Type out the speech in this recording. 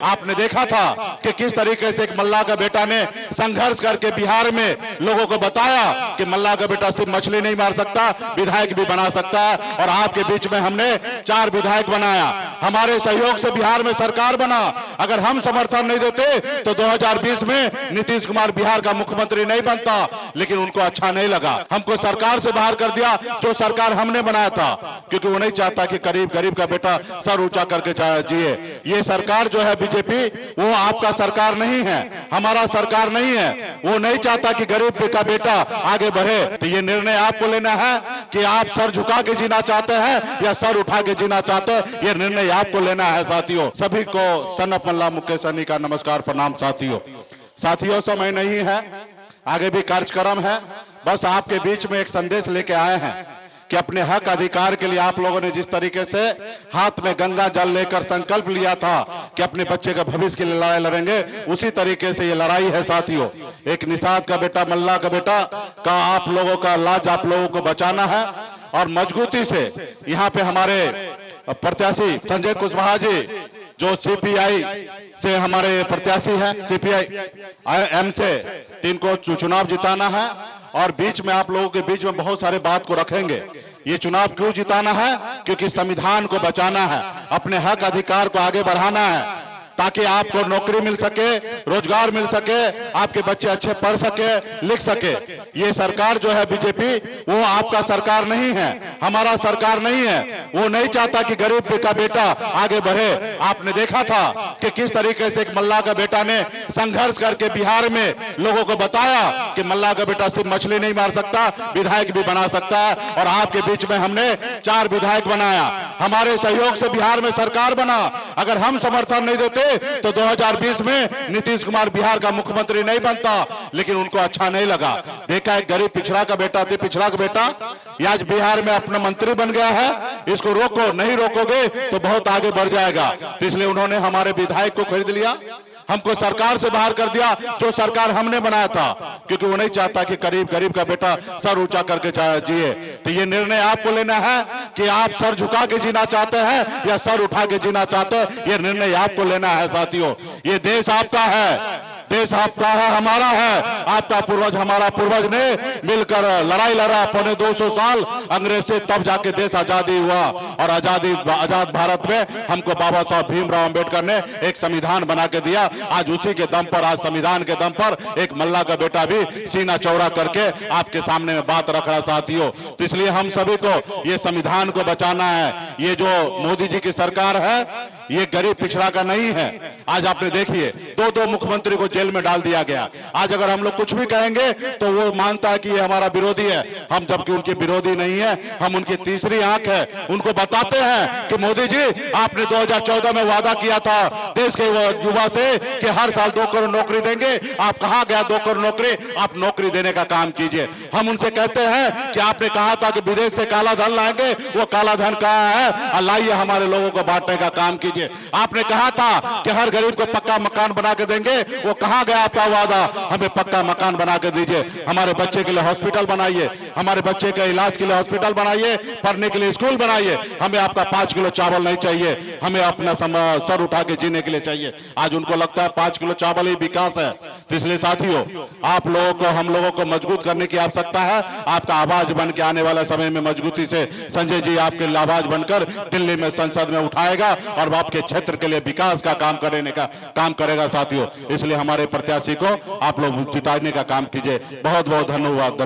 आपने देखा था कि किस तरीके से एक मल्लाह का बेटा ने संघर्ष करके बिहार में लोगों को बताया कि मल्लाह का बेटा सिर्फ मछली नहीं मार सकता, विधायक भी बना सकता है। और आपके बीच में हमने 4 विधायक बनाया, हमारे सहयोग से बिहार में सरकार बना। अगर हम समर्थन नहीं देते तो 2020 में नीतीश कुमार बिहार का मुख्यमंत्री नहीं बनता, लेकिन उनको अच्छा नहीं लगा, हमको सरकार से बाहर कर दिया, जो सरकार हमने बनाया था, क्योंकि वो नहीं चाहता कि गरीब का बेटा सर ऊंचा करके जिए। ये सरकार जो है बीजेपी, वो आपका सरकार नहीं है, हमारा सरकार नहीं है। वो नहीं चाहता कि गरीब का बेटा आगे बढ़े। तो ये निर्णय आपको लेना है कि आप सर झुका के जीना चाहते हैं या सर उठा के जीना चाहते हैं, ये निर्णय आपको लेना है। साथियों, सभी को सन ऑफ मल्लाह मुकेश सहनी का नमस्कार, प्रणाम। साथियों, समय नहीं है, आगे भी कार्यक्रम है। बस आपके बीच में एक संदेश लेके आए हैं कि अपने हक अधिकार के लिए आप लोगों ने जिस तरीके से हाथ में गंगा जल लेकर संकल्प लिया था कि अपने बच्चे के भविष्य के लिए लड़ाई लड़ेंगे, उसी तरीके से ये लड़ाई है। साथियों, एक निषाद का बेटा, मल्लाह का बेटा का आप लोगों का लाज आप लोगों को बचाना है। और मजबूती से यहाँ पे हमारे प्रत्याशी संजय कुशवाहा जी, जो सीपीआई से हमारे प्रत्याशी हैं, सीपीआई एम से, इनको चुनाव जिताना है। और बीच में आप लोगों के बीच में बहुत सारे बात को रखेंगे। ये चुनाव क्यों जिताना है? क्योंकि संविधान को बचाना है, अपने हक अधिकार को आगे बढ़ाना है, ताकि आपको नौकरी मिल सके, रोजगार मिल सके, आपके बच्चे अच्छे पढ़ सके, लिख सके। ये सरकार जो है बीजेपी, वो आपका सरकार नहीं है, हमारा सरकार नहीं है। वो नहीं चाहता कि गरीब का बेटा आगे बढ़े। आपने देखा था कि किस तरीके से एक मल्लाह का बेटा ने संघर्ष करके बिहार में लोगों को बताया कि मल्लाह का बेटा सिर्फ मछली नहीं मार सकता, विधायक भी बना सकता है। और आपके बीच में हमने 4 विधायक बनाया, हमारे सहयोग से बिहार में सरकार बना। अगर हम समर्थन नहीं देते तो 2020 में नीतीश कुमार बिहार का मुख्यमंत्री नहीं बनता, लेकिन उनको अच्छा नहीं लगा। देखा एक गरीब पिछड़ा का बेटा, पिछड़ा का बेटा ये आज बिहार में अपना मंत्री बन गया है। इसको रोको, नहीं रोकोगे तो बहुत आगे बढ़ जाएगा। तो इसलिए उन्होंने हमारे विधायक को खरीद लिया, हमको सरकार से बाहर कर दिया, जो सरकार हमने बनाया था, क्योंकि वो नहीं चाहता कि गरीब का बेटा सर ऊंचा करके जिए। तो ये निर्णय आपको लेना है कि आप सर झुका के जीना चाहते हैं या सर उठा के जीना चाहते हैं, ये निर्णय आपको लेना है। साथियों, ये देश आपका है, देश आपका है, हमारा है। आपका पूर्वज, हमारा पूर्वज ने मिलकर लड़ाई लड़ा 250 साल अंग्रेज से, तब जाके देश आजादी हुआ। और आजाद भारत में हमको बाबा साहब भीमराव अंबेडकर ने एक संविधान बना के दिया। आज उसी के दम पर, आज संविधान के दम पर एक मल्लाह का बेटा भी सीना चौड़ा करके आपके सामने में बात रख रहा। साथियों, तो इसलिए हम सभी को ये संविधान को बचाना है। ये जो मोदी जी की सरकार है, ये गरीब पिछड़ा का नहीं है। आज आपने देखिए 2 मुख्यमंत्री को जेल में डाल दिया गया। आज अगर हम लोग कुछ भी कहेंगे तो वो मानता है कि ये हमारा विरोधी है, हम जबकि उनके विरोधी नहीं है, हम उनकी तीसरी आंख है। उनको बताते हैं कि मोदी जी, आपने 2014 में वादा किया था देश के युवा से कि हर साल 2 करोड़ नौकरी देंगे, आप कहां गया 2 करोड़ नौकरी? आप नौकरी देने का काम कीजिए। हम उनसे कहते हैं कि आपने कहा था कि विदेश से काला धन लाएंगे, वो काला धन कहां है? लाइए, हमारे लोगों को बांटने का काम कीजिए। आपने कहा था कि हर गरीब को पक्का मकान बना के देंगे, वो कहां गया आपका वादा? हमें पक्का मकान बना के दीजिए। हमारे बच्चे के लिए हॉस्पिटल बनाइए, हमारे बच्चे के इलाज के लिए हॉस्पिटल बनाइए, पढ़ने के लिए स्कूल बनाइए। हमें आपका 5 किलो चावल नहीं चाहिए, हमें अपना सर उठा के जीने के लिए चाहिए। आज उनको लगता है 5 किलो चावल ही विकास है। तो इसलिए साथियों, आप लोगों को, हम लोगों को मजबूत करने की आवश्यकता है। आपका आवाज बन के आने वाले समय में मजबूती से संजय जी आपके आवाज बनकर दिल्ली में संसद में उठाएगा और आपके क्षेत्र के लिए विकास का काम करने का काम करेगा। साथियों, इसलिए हमारे प्रत्याशी को आप लोग जिताने का काम कीजिए। बहुत बहुत धन्यवाद।